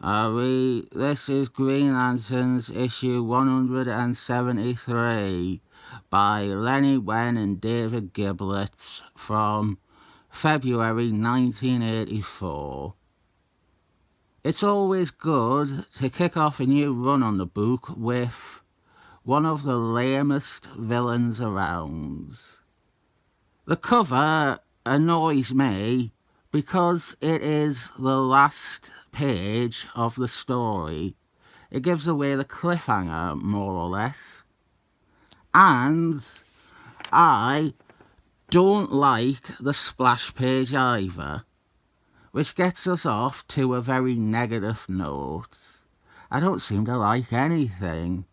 This is Green Lanterns issue 173 by Lenny Wein and David Gibbons from February 1984. It's always good to kick off a new run on the book with one of the lamest villains around. The cover annoys me because it is the last page of the story. It gives away the cliffhanger, more or less. And I don't like the splash page either, which gets us off to a very negative note. I don't seem to like anything.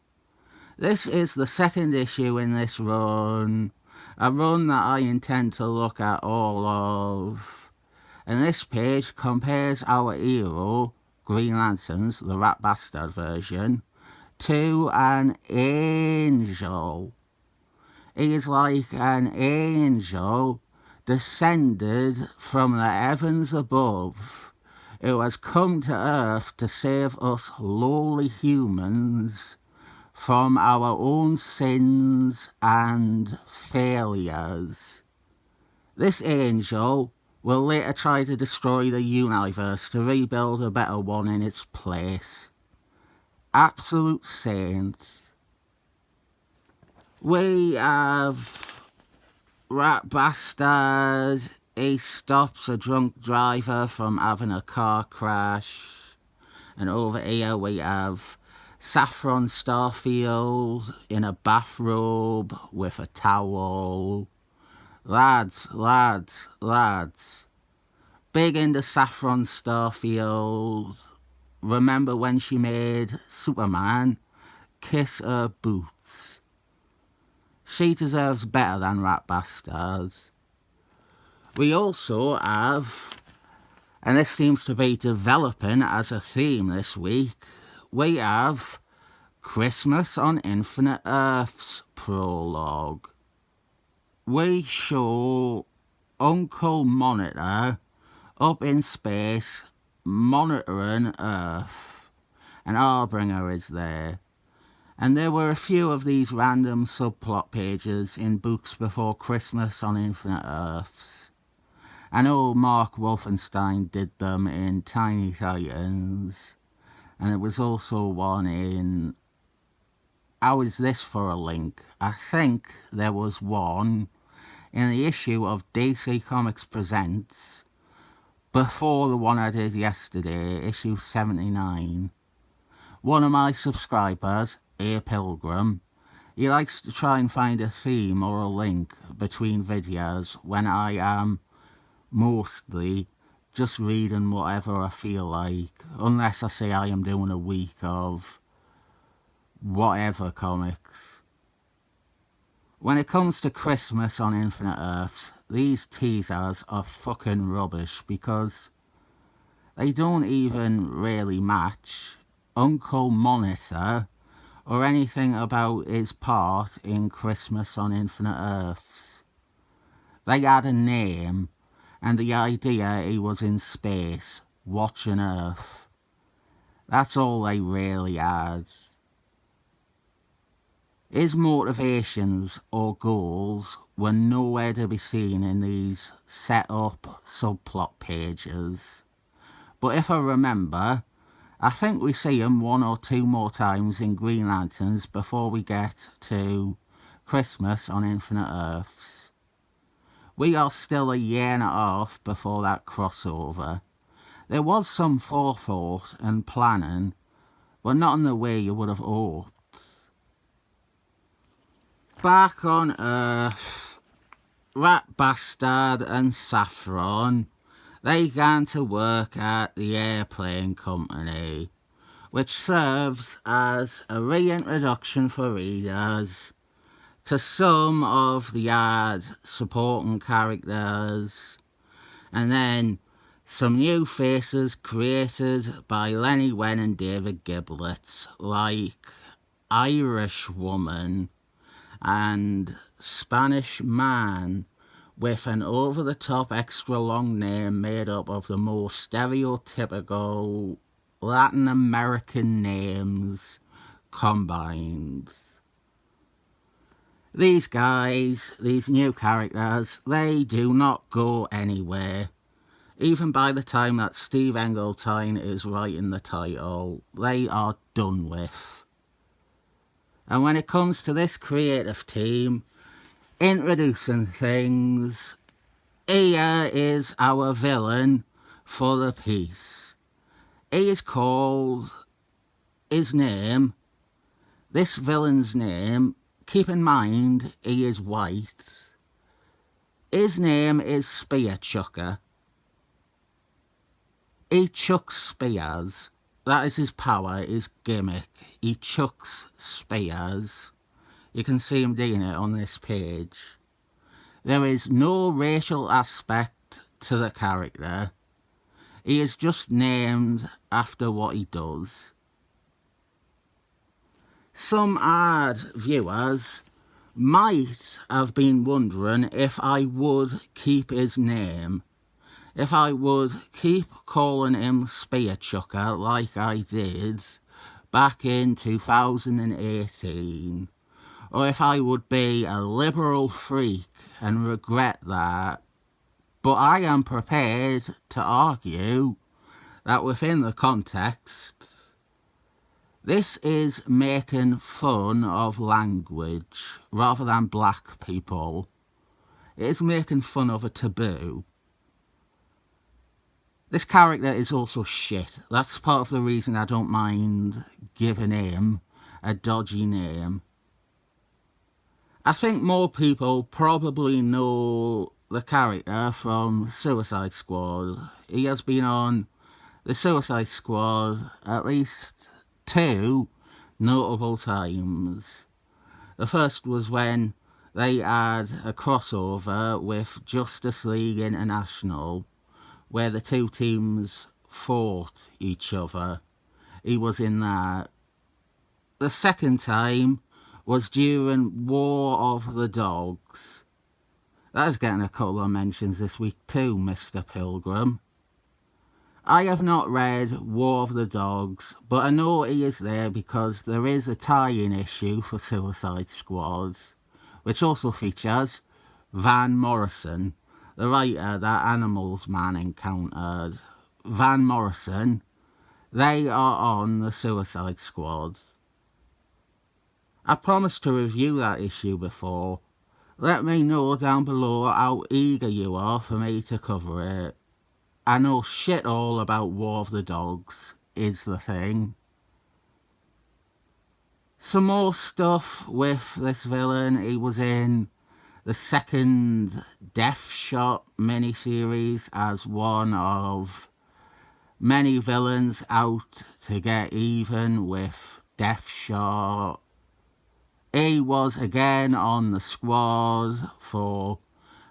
This is the second issue in this run, a run that I intend to look at all of. And this page compares our hero, Green Lanterns, the rat bastard version, to an angel. He is like an angel descended from the heavens above, who has come to earth to save us lowly humans from our own sins and failures. This angel will later try to destroy the universe to rebuild a better one in its place. Absolute saint. We have Rat Bastard. He stops a drunk driver from having a car crash. And over here we have Saffron Starfield in a bathrobe with a towel. Lads. Big into Saffron Starfield. Remember when she made Superman kiss her boots? She deserves better than Rat Bastard. We also have, and this seems to be developing as a theme this week, we have Christmas on Infinite Earths prologue. We show Uncle Monitor up in space monitoring Earth. An Harbinger is there. And there were a few of these random subplot pages in books before Christmas on Infinite Earths. I know Mark Wolfenstein did them in Tiny Titans. And it was also one in How Is This for a Link? I think there was one in the issue of DC Comics Presents before the one I did yesterday, issue 79. One of my subscribers, A Pilgrim, he likes to try and find a theme or a link between videos when I am mostly just reading whatever I feel like, unless I say I am doing a week of whatever comics. When it comes to Christmas on Infinite Earths, these teasers are fucking rubbish because they don't even really match Uncle Monitor or anything about his part in Christmas on Infinite Earths. They had a name and the idea he was in space, watching Earth. That's all they really had. His motivations or goals were nowhere to be seen in these set-up subplot pages. But if I remember, I think we see him one or two more times in Green Lanterns before we get to Christmas on Infinite Earths. We are still a year and a half before that crossover. There was some forethought and planning, but not in the way you would have hoped. Back on Earth, Rat Bastard and Saffron, they began to work at the airplane company, which serves as a reintroduction for readers to some of the ad supporting characters, and then some new faces created by Lenny Wein and David Gibbons, like Irish Woman and Spanish Man, with an over-the-top extra long name made up of the most stereotypical Latin American names combined. These guys, these new characters, they do not go anywhere. Even by the time that Steve Engeltine is writing the title, they are done with. And when it comes to this creative team, introducing things, here is our villain for the piece. He is called, his name, this villain's name, keep in mind he is white. His name is Spear Chucker. He chucks spears. That is his power, his gimmick. He chucks spears. You can see him doing it on this page. There is no racial aspect to the character. He is just named after what he does. Some hard viewers might have been wondering if I would keep his name. If I would keep calling him Spear Chucker like I did back in 2018, or if I would be a liberal freak and regret that. But I am prepared to argue that within the context, this is making fun of language rather than black people. It is making fun of a taboo. This character is also shit. That's part of the reason I don't mind giving him a dodgy name. I think more people probably know the character from Suicide Squad. He has been on the Suicide Squad at least 2 notable times. The first was when they had a crossover with Justice League International, where the two teams fought each other. He was in that. The second time was during War of the Dogs. That is getting a couple of mentions this week too, Mr. Pilgrim. I have not read War of the Dogs, but I know he is there because there is a tie-in issue for Suicide Squad, which also features Van Morrison, the writer that Animals Man encountered. Van Morrison, they are on the Suicide Squad. I promised to review that issue before. Let me know down below how eager you are for me to cover it. I know shit all about War of the Dogs, is the thing. Some more stuff with this villain. He was in the second Death Shot miniseries as one of many villains out to get even with Death Shot. He was again on the squad for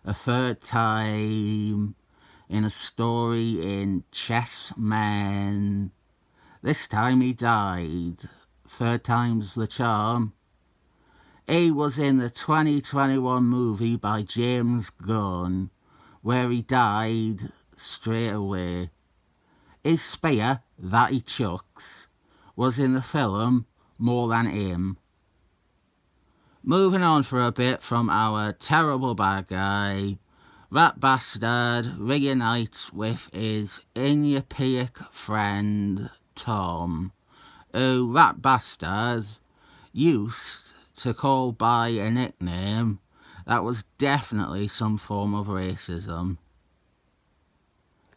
a third time in a story in Chessmen. This time he died. Third time's the charm. He was in the 2021 movie by James Gunn, where he died straight away. His spear, that he chucks, was in the film More Than Him. Moving on for a bit from our terrible bad guy, Rat Bastard reunites with his Inupiaq friend Tom, who Rat Bastard used to call by a nickname that was definitely some form of racism.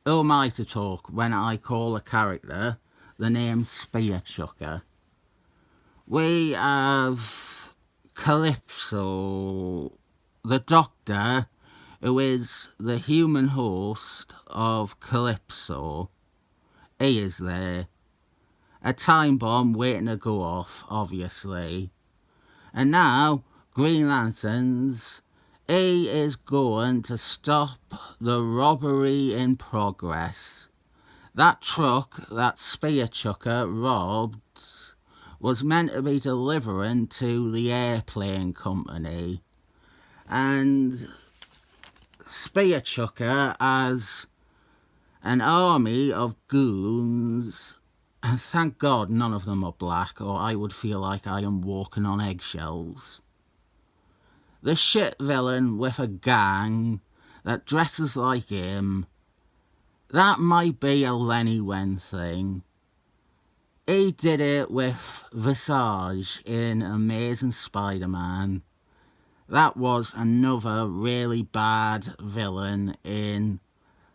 Who am I to talk when I call a character the name Spear Chucker? We have Calypso, the Doctor, who is the human host of Calypso. He is there. A time bomb waiting to go off, obviously. And now, Green Lanterns, he is going to stop the robbery in progress. That truck that Spear Chucker robbed was meant to be delivering to the airplane company. And Spear Chucker has an army of goons And thank God none of them are black, or I would feel like I am walking on eggshells. The shit villain with a gang that dresses like him, that might be a Lenny Wen thing. He did it with Visage in Amazing Spider-Man. That was another really bad villain in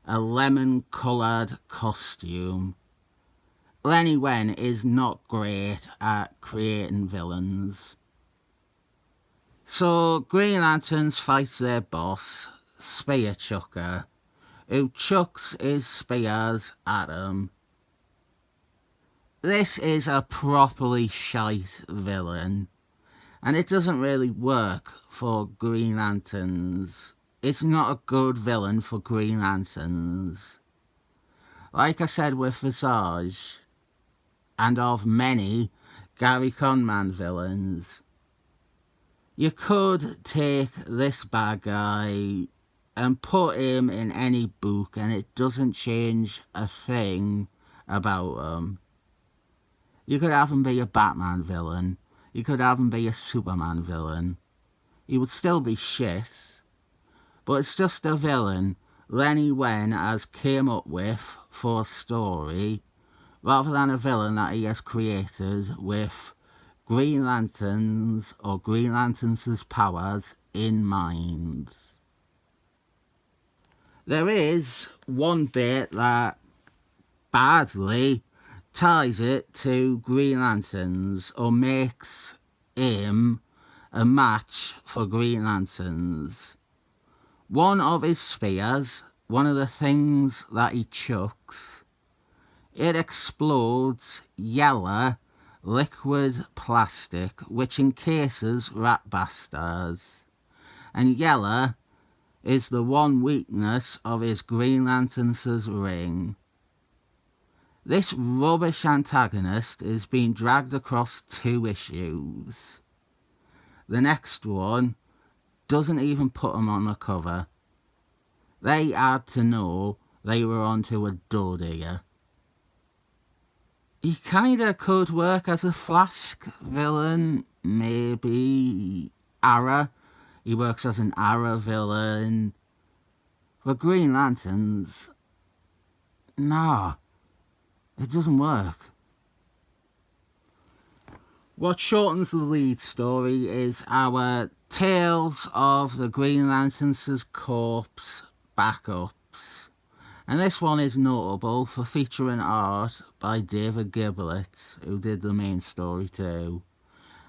a lemon-coloured costume. Lenny Wen is not great at creating villains. So Green Lanterns fights their boss, Spear Chucker, who chucks his spears at him. This is a properly shite villain, and it doesn't really work for Green Lanterns. It's not a good villain for Green Lanterns. Like I said with Visage, and of many Gary Conman villains, you could take this bad guy and put him in any book and it doesn't change a thing about him. You could have him be a Batman villain. You could have him be a Superman villain. He would still be shit. But it's just a villain Lenny Wen has came up with for a story, rather than a villain that he has created with Green Lanterns or Green Lanterns' powers in mind. There is one bit that badly ties it to Green Lanterns or makes him a match for Green Lanterns. One of his spears, one of the things that he chucks, it explodes yellow liquid plastic which encases Rat Bastard. And yellow is the one weakness of his Green Lanterns' ring. This rubbish antagonist is being dragged across 2 issues. The next one doesn't even put him on the cover. They had to know they were onto a dud here. He kinda could work as a Flask villain, maybe Arrow. He works as an Arrow villain. For Green Lanterns, nah. It doesn't work. What shortens the lead story is our Tales of the Green Lanterns' Corpse backups. And this one is notable for featuring art by David Gibbons, who did the main story too.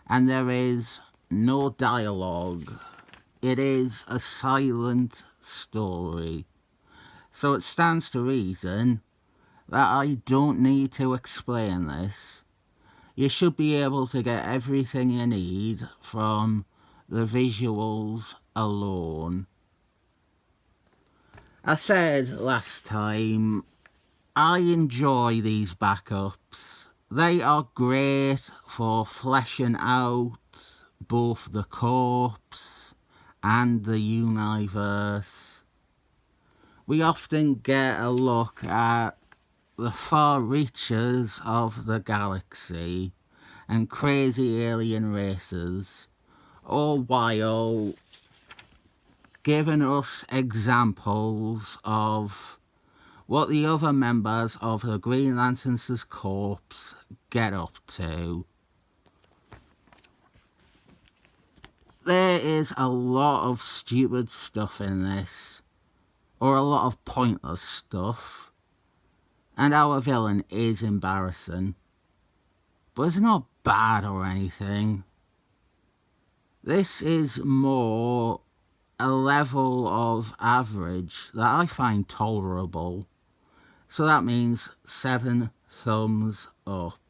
And there is no dialogue. It is a silent story. So it stands to reason that I don't need to explain this. You should be able to get everything you need from the visuals alone. I said last time, I enjoy these backups. They are great for fleshing out both the corpse and the universe. We often get a look at the far reaches of the galaxy and crazy alien races, all while giving us examples of what the other members of the Green Lanterns' Corps get up to. There is a lot of stupid stuff in this, or a lot of pointless stuff. And our villain is embarrassing. But it's not bad or anything. This is more a level of average that I find tolerable. So that means 7 thumbs up.